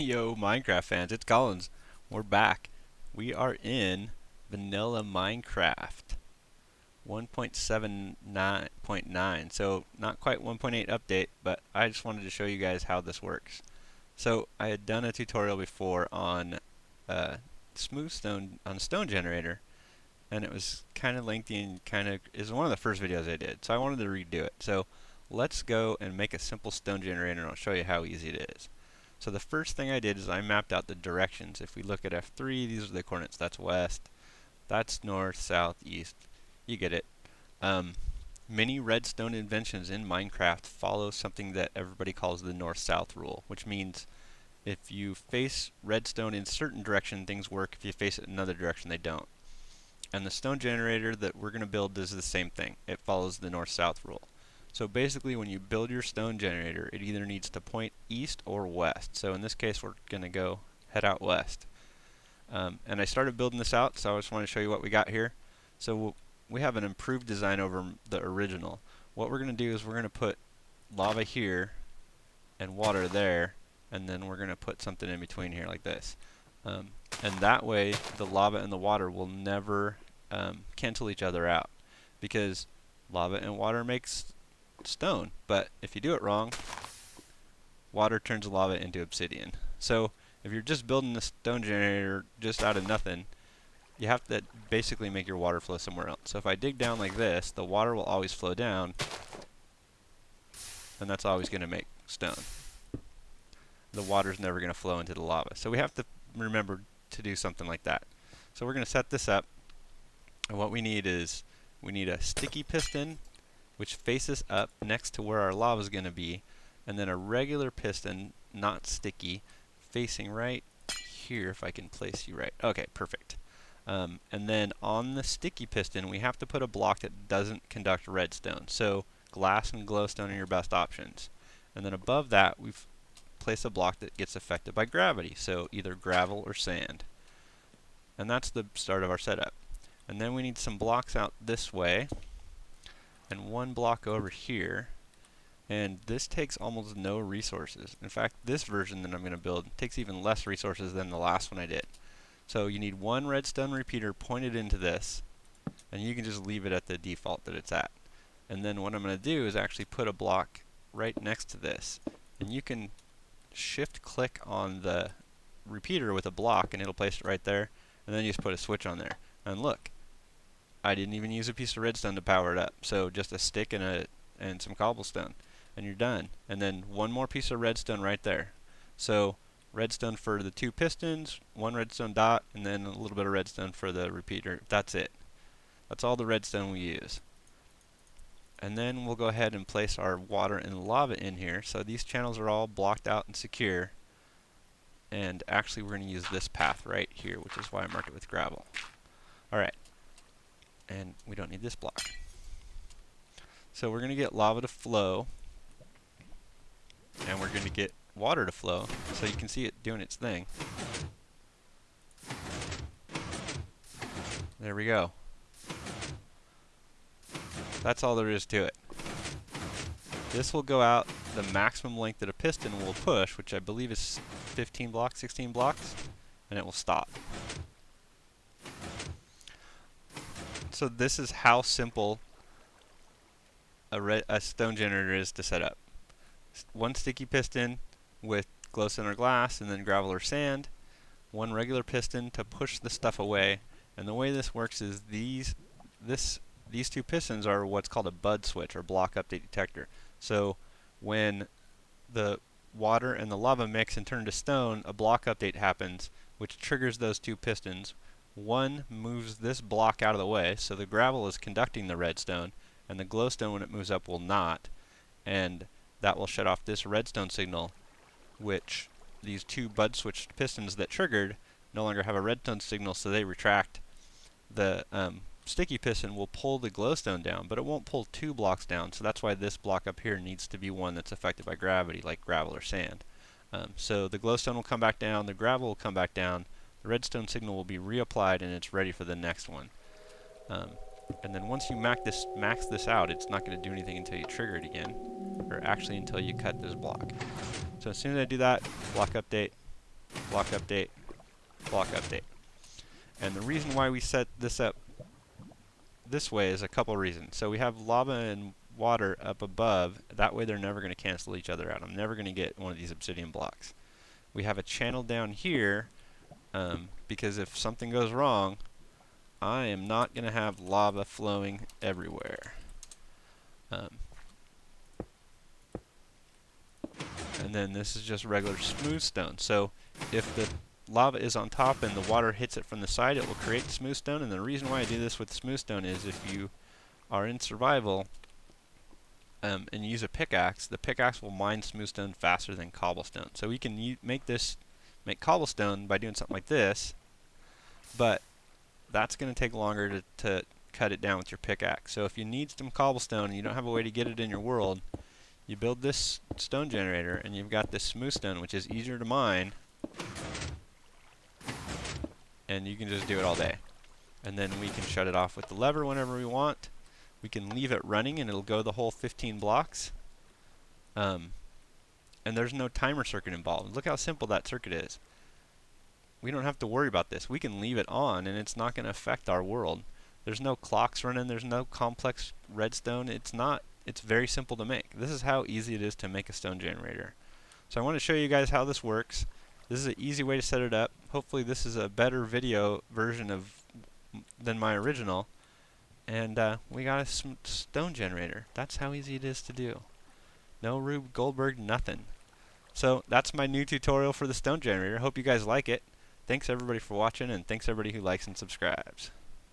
Yo, Minecraft fans, it's Collins. We're back. We are in vanilla Minecraft 1.79.9, so not quite 1.8 update, but I just wanted to show you guys how this works. So I had done a tutorial before on smooth stone, on stone generator, and it was kind of lengthy and kind of is one of the first videos I did, so I wanted to redo it. So let's go and make a simple stone generator, and I'll show you how easy it is. So the first thing I did is I mapped out the directions. If we look at F3, these are the coordinates. That's west, that's north, south, east. You get it. Many redstone inventions in Minecraft follow something that everybody calls the north-south rule, which means if you face redstone in certain direction, things work. If you face it in another direction, they don't. And the stone generator that we're going to build does the same thing. It follows the north-south rule. So basically when you build your stone generator, it either needs to point east or west. So in this case we're going to head out west. And I started building this out, so I just want to show you what we got here. So we have an improved design over the original. What we're going to do is we're going to put lava here and water there, and then we're going to put something in between here like this. And that way the lava and the water will never cancel each other out, because lava and water makes stone, but if you do it wrong, water turns lava into obsidian. So if you're just building a stone generator just out of nothing, you have to basically make your water flow somewhere else. So if I dig down like this, the water will always flow down, and that's always going to make stone. The water's never going to flow into the lava. So we have to remember to do something like that. So we're going to set this up, and what we need is we need a sticky piston which faces up next to where our lava is going to be, and then a regular piston, not sticky, facing right here, if I can place you right. Okay, perfect. And then on the sticky piston, we have to put a block that doesn't conduct redstone. So glass and glowstone are your best options. And then above that, we've placed a block that gets affected by gravity, so either gravel or sand. And that's the start of our setup. And then we need some blocks out this way, and one block over here, and this takes almost no resources. In fact, this version that I'm going to build takes even less resources than the last one I did. So you need one redstone repeater pointed into this, and you can just leave it at the default that it's at. And then what I'm going to do is actually put a block right next to this, and you can shift click on the repeater with a block and it'll place it right there, and then you just put a switch on there. And look, I didn't even use a piece of redstone to power it up, so just a stick and some cobblestone, and you're done. And then one more piece of redstone right there. So redstone for the two pistons, one redstone dot, and then a little bit of redstone for the repeater. That's it. That's all the redstone we use. And then we'll go ahead and place our water and lava in here. So these channels are all blocked out and secure. And actually we're going to use this path right here, which is why I marked it with gravel. Alright. And we don't need this block. So we're going to get lava to flow, and we're going to get water to flow, so you can see it doing its thing. There we go. That's all there is to it. This will go out the maximum length that a piston will push, which I believe is 15 blocks, 16 blocks, and it will stop. So this is how simple a stone generator is to set up. One sticky piston with glowstone or glass, and then gravel or sand. One regular piston to push the stuff away. And the way this works is these two pistons are what's called a bud switch, or block update detector. So when the water and the lava mix and turn to stone, a block update happens, which triggers those two pistons. One moves this block out of the way, so the gravel is conducting the redstone, and the glowstone, when it moves up, will not. And that will shut off this redstone signal, which these two bud switched pistons that triggered no longer have a redstone signal, so they retract. The sticky piston will pull the glowstone down, but it won't pull two blocks down, so that's why this block up here needs to be one that's affected by gravity, like gravel or sand. So the glowstone will come back down, the gravel will come back down, the redstone signal will be reapplied, and it's ready for the next one. And then once you max this out, it's not going to do anything until you trigger it again, or actually until you cut this block. So as soon as I do that, block update, block update, block update. And the reason why we set this up this way is a couple reasons. So we have lava and water up above. That way they're never going to cancel each other out. I'm never going to get one of these obsidian blocks. We have a channel down here because if something goes wrong, I am not going to have lava flowing everywhere. And then this is just regular smooth stone. So if the lava is on top and the water hits it from the side, it will create smooth stone. And the reason why I do this with smooth stone is if you are in survival and use a pickaxe, the pickaxe will mine smooth stone faster than cobblestone. So we can make cobblestone by doing something like this, but that's going to take longer to cut it down with your pickaxe. So if you need some cobblestone and you don't have a way to get it in your world, you build this stone generator and you've got this smooth stone, which is easier to mine, and you can just do it all day. And then we can shut it off with the lever whenever we want. We can leave it running and it'll go the whole 15 blocks. And there's no timer circuit involved. Look how simple that circuit is. We don't have to worry about this. We can leave it on and it's not going to affect our world. There's no clocks running, there's no complex redstone. It's very simple to make. This is how easy it is to make a stone generator. So I want to show you guys how this works. This is an easy way to set it up. Hopefully this is a better video version than my original. And we got a stone generator. That's how easy it is to do. No Rube Goldberg, nothing. So that's my new tutorial for the stone generator. Hope you guys like it. Thanks everybody for watching, and thanks everybody who likes and subscribes.